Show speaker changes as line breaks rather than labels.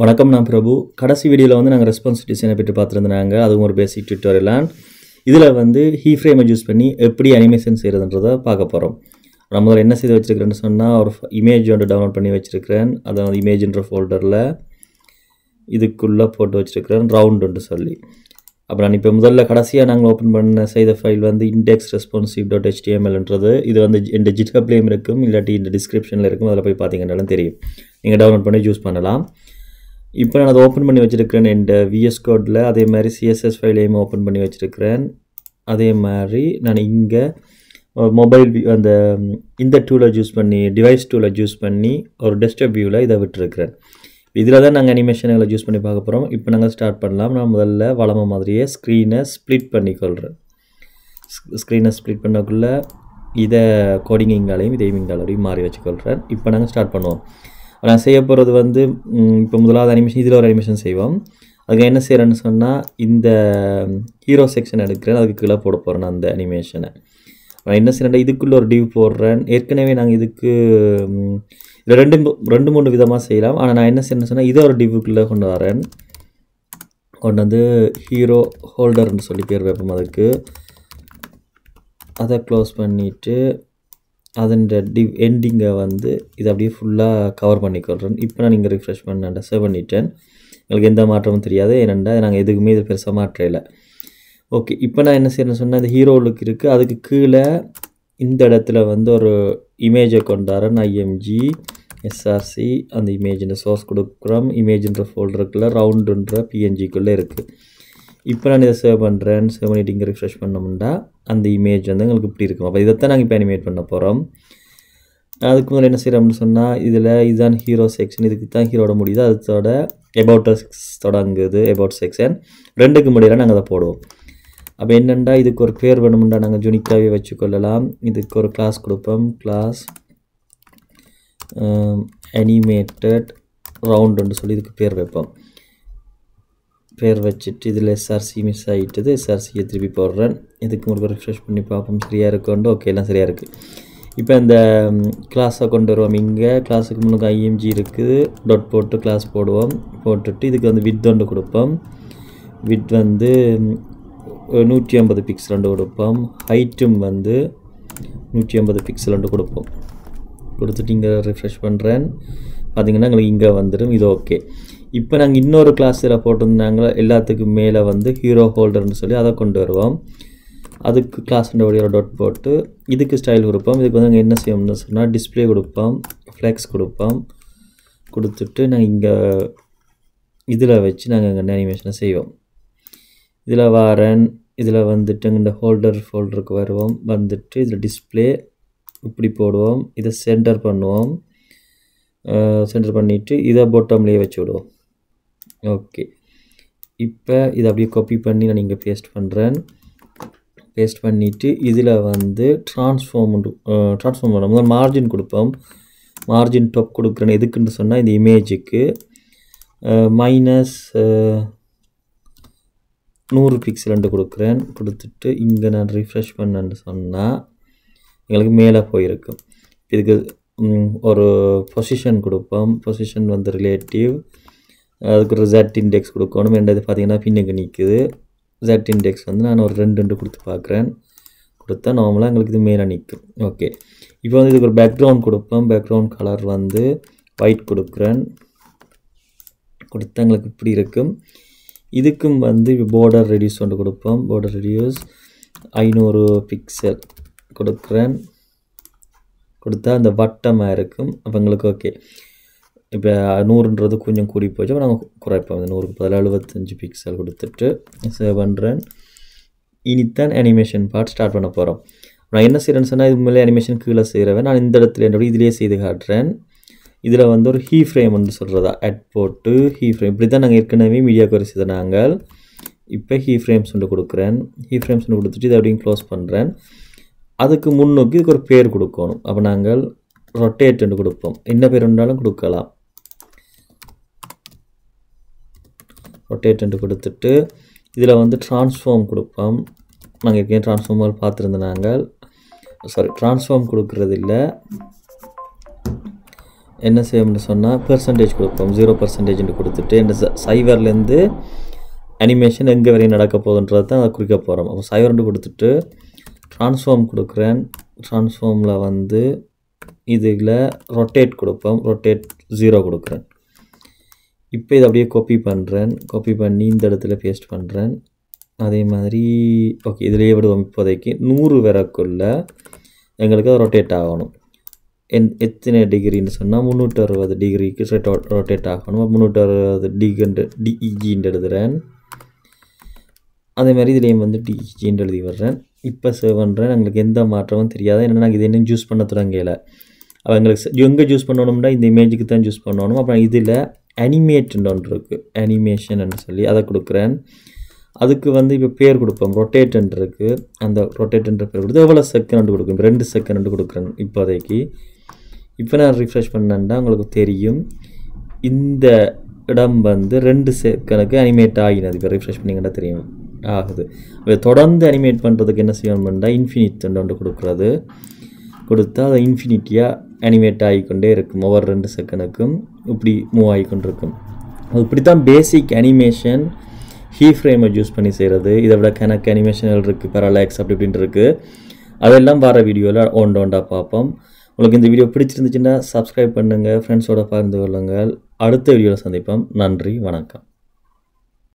வணக்கம், நான் பிரபு. கடைசி வீடியோவில் வந்து நாங்கள் ரெஸ்பான்ஸ் டிசைனை பற்றி பார்த்துருந்தாங்க. அதுவும் ஒரு பேசிக் டியூட்டோரியல். இதில் வந்து ஹீஃப்ரேமை யூஸ் பண்ணி எப்படி அனிமேஷன் செய்கிறதுன்றதை பார்க்க போகிறோம். நான் முதல்ல என்ன செய்து வச்சுருக்கிறேன்னு சொன்னால், ஒரு இமேஜ் வந்து டவுன்லோட் பண்ணி வச்சுருக்கிறேன். அதை வந்து இமேஜ்ன்ற ஃபோல்டரில் இதுக்குள்ளே போட்டு வச்சுருக்கிறேன், ரவுண்டுன்னு சொல்லி. அப்புறம் நான் இப்போ முதல்ல கடைசியாக நாங்கள் ஓப்பன் பண்ண செய்த ஃபைல் வந்து indexresponsive.htmlன்றது. இது வந்து இந்த ஜிட்ஹப்லேயும் இருக்கும், இல்லாட்டி இந்த டிஸ்கிரிப்ஷனில் இருக்கும். அதில் போய் பார்த்தீங்கன்னாலும் தெரியும். நீங்கள் டவுன்லோட் பண்ணி யூஸ் பண்ணலாம். இப்போ நான் அதை ஓப்பன் பண்ணி வச்சுருக்கிறேன் இந்த VS கோடில். அதே மாதிரி CSS ஃபைலையும் ஓப்பன் பண்ணி வச்சுருக்கிறேன். அதே மாதிரி நான் இங்கே மொபைல் அந்த இந்த டூலை யூஸ் பண்ணி, டிவைஸ் டூலை யூஸ் பண்ணி ஒரு டெஸ்க்டாப் வியூவில் இதை விட்டுருக்கிறேன். இதில் தான் நாங்கள் அனிமேஷன்களை யூஸ் பண்ணி பார்க்க போகிறோம். இப்போ நாங்கள் ஸ்டார்ட் பண்ணலாம். நான் முதல்ல வளமை மாதிரியே ஸ்க்ரீனை ஸ்ப்ளிட் பண்ணிக்கொள்கிறேன். ஸ்க்ரீனை ஸ்ப்ளிட் பண்ணக்குள்ளே இதை கோடிங் இங்காலையும் இதையும் இங்காலையும் மாறி வச்சுக்கொள்கிறேன். இப்போ நாங்கள் ஸ்டார்ட் பண்ணுவோம். நான் செய்ய போகிறது வந்து இப்போ முதலாவது அனிமேஷன், இதில் ஒரு அனிமேஷன் செய்வோம். அதுக்கு என்ன செய்கிறேன்னு சொன்னால், இந்த ஹீரோ செக்ஷன் எடுக்கிறேன், அதுக்கு கீழே போட போகிறேன் அந்த அனிமேஷனை. நான் என்ன செய்கிறேன், இதுக்குள்ளே ஒரு டிவ் போடுறேன். ஏற்கனவே நாங்கள் இதுக்கு ரெண்டு மூணு விதமாக செய்யலாம். ஆனால் நான் என்ன செய்யணும்னு சொன்னால், இதை ஒரு டிவ்வுக்குள்ளே கொண்டு வரேன். கொண்டு வந்து ஹீரோ ஹோல்டர்னு சொல்லி பேர் வைப்போம். அதுக்கு அதை க்ளோஸ் பண்ணிவிட்டு அதன் டிவ் எண்டிங்கை வந்து இதை அப்படியே ஃபுல்லாக கவர் பண்ணிக்கொள்கிறேன். இப்போ நான் இங்கே ரிஃப்ரெஷ் பண்ண சேவ் பண்ணிட்டேன். எங்களுக்கு எந்த மாற்றமும் தெரியாது, ஏனெண்டா நாங்கள் எதுக்குமே இது பெருசாக மாற்றல. ஓகே, இப்போ நான் என்ன செய்யணும்னு சொன்னால், இந்த ஹீரோ லுக் இருக்குது, அதுக்கு கீழே இந்த இடத்துல வந்து ஒரு இமேஜை கொண்டாடுறேன். IMG SRC அந்த இமேஜின் சோர்ஸ் கொடுக்குறோம். இமேஜின்ற ஃபோல்டருக்குள்ளே ரவுண்டுன்ற PNGக்குள்ளே இருக்குது. இப்போ நான் இதை சேவ் பண்ணுறேன். சேவ் பண்ணிட்டு இங்கே ரிஃப்ரெஷ் பண்ணோம்னா அந்த இமேஜ் வந்து எங்களுக்கு இப்படி இருக்கும். அப்போ இதைத்தான் நாங்கள் இப்போ அனிமேட் பண்ண போகிறோம். அதுக்கு முதல்ல என்ன செய்கிறோம்னு சொன்னால், இதில் இதுதான் ஹீரோ செக்ஷன், இதுக்கு தான் ஹீரோட முடியுது. அதோட எபவுட் தொடங்குது, எபவுட் செக்ஷன். ரெண்டுக்கு முடியல நாங்கள் அதை போடுவோம். அப்போ என்னென்னா, இதுக்கு ஒரு பேர் வேணும்னா நாங்கள் ஜுனிக்காகவே வச்சுக்கொள்ளலாம். இதுக்கு ஒரு கிளாஸ் கொடுப்போம். கிளாஸ் அனிமேட்டட் ரவுண்டுன்னு சொல்லி இதுக்கு பேர் வைப்போம். பேர் வச்சுட்டு இதில் SRC மிஸ் ஆகிட்டது, SRCயை திருப்பி போடுறேன். இதுக்கு ஒரு ரிஃப்ரெஷ் பண்ணி பார்ப்போம் சரியாக இருக்குண்டு. ஓகே, எல்லாம் சரியாக இருக்குது. இப்போ இந்த கிளாஸை கொண்டு வருவோம். இங்கே கிளாஸுக்கு முன்னுக்கு IMG இருக்குது, டாட் போட்டு கிளாஸ் போடுவோம். போட்டுட்டு இதுக்கு வந்து வித் ஒன்று கொடுப்போம். வித் வந்து 150 பிக்சல் ஒன்று கொடுப்போம். ஹைட்டும் வந்து 150 பிக்சல் ஒன்று கொடுப்போம். கொடுத்துட்டு இங்கே ரிஃப்ரெஷ் பண்ணுறேன். பார்த்திங்கன்னா எங்களுக்கு இங்கே வந்துடும். இது ஓகே. இப்போ நாங்கள் இன்னொரு கிளாஸில் போட்டிருந்தாங்க, எல்லாத்துக்கும் மேலே வந்து ஹீரோ ஹோல்டர்னு சொல்லி அதை கொண்டு வருவோம். அதுக்கு கிளாஸ்ன்ற வழியோட டாட் போட்டு இதுக்கு ஸ்டைல் கொடுப்போம். இதுக்கு வந்து நாங்கள் என்ன செய்வோம்னு சொன்னால், டிஸ்பிளே கொடுப்போம், ஃப்ளெக்ஸ் கொடுப்போம். கொடுத்துட்டு நாங்கள் இங்கே இதில் வச்சு நாங்கள் இங்கே அனிமேஷனை செய்வோம். இதில் வரேன். இதில் வந்துட்டு இந்த ஃபோல்டருக்கு வருவோம். வந்துட்டு இதில் டிஸ்பிளே இப்படி போடுவோம். இதை சென்டர் பண்ணுவோம். சென்டர் பண்ணிவிட்டு இதை பாட்டம்லேயே வச்சு விடுவோம். ஓகே, இப்போ இதை அப்படியே காப்பி பண்ணி நான் இங்கே பேஸ்ட் பண்ணுறேன். பேஸ்ட் பண்ணிவிட்டு இதில் வந்து ட்ரான்ஸ்ஃபார்ம் பண்ண முதல் மார்ஜின் கொடுப்போம். மார்ஜின் டாப் கொடுக்குறேன். எதுக்குன்னு சொன்னால், இந்த இமேஜுக்கு -100 பிக்சல் கொடுக்குறேன். கொடுத்துட்டு இங்கே நான் ரிஃப்ரெஷ் பண்ணேன்னு சொன்னால் எங்களுக்கு மேலே போயிருக்கும். இதுக்கு ஒரு பொசிஷன் கொடுப்போம். பொசிஷன் வந்து ரிலேட்டிவ், அதுக்கு ஒரு Z இண்டெக்ஸ் கொடுக்கணும். ரெண்டாவது பார்த்தீங்கன்னா பின்னுக்கு நிற்குது. Z இண்டெக்ஸ் வந்து நான் ஒரு 2 கொடுத்து பார்க்குறேன். கொடுத்தா நார்மலாக எங்களுக்கு இது மேலே நிற்கும். ஓகே, இப்போ வந்து இதுக்கு ஒரு பேக்ரவுண்ட் கொடுப்போம். பேக்ரவுண்ட் கலர் வந்து ஒயிட் கொடுக்குறேன். கொடுத்தா எங்களுக்கு இப்படி இருக்கும். இதுக்கும் வந்து பார்டர் ரெடியூஸ் ஒன்று கொடுப்போம். பார்டர் ரெடியூஸ் 500 பிக்சல் கொடுக்குறேன். கொடுத்தா அந்த வட்டமாக இருக்கும். அப்போ எங்களுக்கு ஓகே. இப்போ 100ன்றது கொஞ்சம் கூடி போச்சு. அப்போ நாங்கள் குறைப்போம். அந்த 100க்கு பதிலாக 75 பிக்சல் கொடுத்துட்டு சேவ் பண்ணுறேன். இனித்தான் அனிமேஷன் பார்ட் ஸ்டார்ட் பண்ண போகிறோம். நான் என்ன செய்கிறேன்னு சொன்னால், இது மேலே அனிமேஷன் கீழே செய்கிறவன் நான் இந்த இடத்துல என்னோட இதிலே செய்து காட்டுறேன். இதில் வந்து ஒரு ஹீ ஃப்ரேம்னு சொல்கிறதா அட் போட்டு ஹீ ஃப்ரேம் இப்படி தான் நாங்கள் ஏற்கனவே மீடியா கோரி செய்த நாங்கள். இப்போ ஹீ ஃப்ரேம்ஸ் ஒன்று கொடுக்குறேன். ஹீ ஃப்ரேம்ஸ் ஒன்று கொடுத்துட்டு இதை அப்படியும் க்ளோஸ் பண்ணுறேன். அதுக்கு முன்னோக்கி இதுக்கு ஒரு பேர் கொடுக்கணும். அப்போ நாங்கள் ரொட்டேட்னு கொடுப்போம். என்ன பேர் இருந்தாலும் கொடுக்கலாம். ரொட்டேட்னு கொடுத்துட்டு இதில் வந்து ட்ரான்ஸ்ஃபார்ம் கொடுப்போம். நாங்கள் ஏற்கனவே ட்ரான்ஸ்ஃபார்மர் பார்த்துருந்தோம். நாங்கள் ட்ரான்ஸ்ஃபார்ம் கொடுக்குறது இல்லை, என்ன செய்யணும்னு சொன்னால் பெர்சன்டேஜ் கொடுப்போம். 0% கொடுத்துட்டு இந்த சைவர்லேருந்து அனிமேஷன் எங்கே வரையும் நடக்க போகுதுன்றது தான் அதை குறிக்க போகிறோம். அப்போ 0 கொடுத்துட்டு ட்ரான்ஸ்ஃபார்ம் கொடுக்குறேன். ட்ரான்ஸ்ஃபார்மில் வந்து இதில் ரொட்டேட் கொடுப்போம். ரொட்டேட் 0 கொடுக்குறேன். இப்போ இதை அப்படியே காப்பி பண்ணுறேன். காப்பி பண்ணி இந்த இடத்துல பேஸ்ட் பண்ணுறேன். அதே மாதிரி ஓகே இதிலேயே விடுவோம். இப்போதைக்கு 100 வரக்குள்ள எங்களுக்கு அது ரொட்டேட் ஆகணும். எத்தனை டிகிரின்னு சொன்னால் 360 டிகிரிக்கு ரொட்டேட் ஆகணும். 360 டிஇஜின்னு எழுதுகிறேன். அதே மாதிரி இதுலேயும் வந்து டிஇஜின்னு எழுதி வர்றேன். இப்போ சேவ் பண்ணுறேன். எங்களுக்கு எந்த மாற்றமும் தெரியாது. ஏன்னா நாங்கள் இது என்ன சூஸ் பண்ண தொடங்கல. அப்போ எங்களுக்கு எங்கே சூஸ் பண்ணணும்னா இந்த இமேஜுக்கு தான் சூஸ் பண்ணணும். அப்புறம் இதில் அனிமேட்னு ஒன்று இருக்குது. அனிமேஷன் சொல்லி அதை கொடுக்குறேன். அதுக்கு வந்து இப்போ பேர் கொடுப்போம். ரொட்டேட்ன்னு இருக்குது. அந்த ரொட்டேட்ன்ற பேர் கொடுத்து எவ்வளோ செகண்ட் கொடுக்கும். 2 செகண்ட் கொடுக்குறேன் இப்போதைக்கு. இப்போ நான் ரிஃப்ரெஷ் பண்ணேன்னா உங்களுக்கு தெரியும் இந்த இடம் வந்து 2 செகண்டுக்கு அனிமேட் ஆகினது. இப்போ ரிஃப்ரெஷ் பண்ணிங்கன்னா தெரியும் ஆகுது. தொடர்ந்து அனிமேட் பண்ணுறதுக்கு என்ன செய்யணும்னா இன்ஃபினிட் ஒன்று கொடுக்குறது. கொடுத்தா அதை இன்ஃபினிட்டியாக அனிமேட் ஆகிக்கொண்டே இருக்கும். ஒவ்வொரு 2 செகண்டுக்கும் இப்படி மூவ் ஆகிக்கொண்டு இருக்கும். அது இப்படி தான் பேசிக் அனிமேஷன் ஹீ ஃப்ரேமை யூஸ் பண்ணி செய்கிறது. இதை விட கணக்கு அனிமேஷன்கள் இருக்குது. பேரலாக்ஸ் அப்படி இப்படின்ட்டு இருக்குது. அதெல்லாம் வர வீடியோவில் ஒன்றா பார்ப்போம். உங்களுக்கு இந்த வீடியோ பிடிச்சிருந்துச்சுன்னா சப்ஸ்கிரைப் பண்ணுங்கள். ஃப்ரெண்ட்ஸோடு பகிர்ந்து கொள்ளுங்கள். அடுத்த வீடியோவில் சந்திப்போம். நன்றி, வணக்கம்.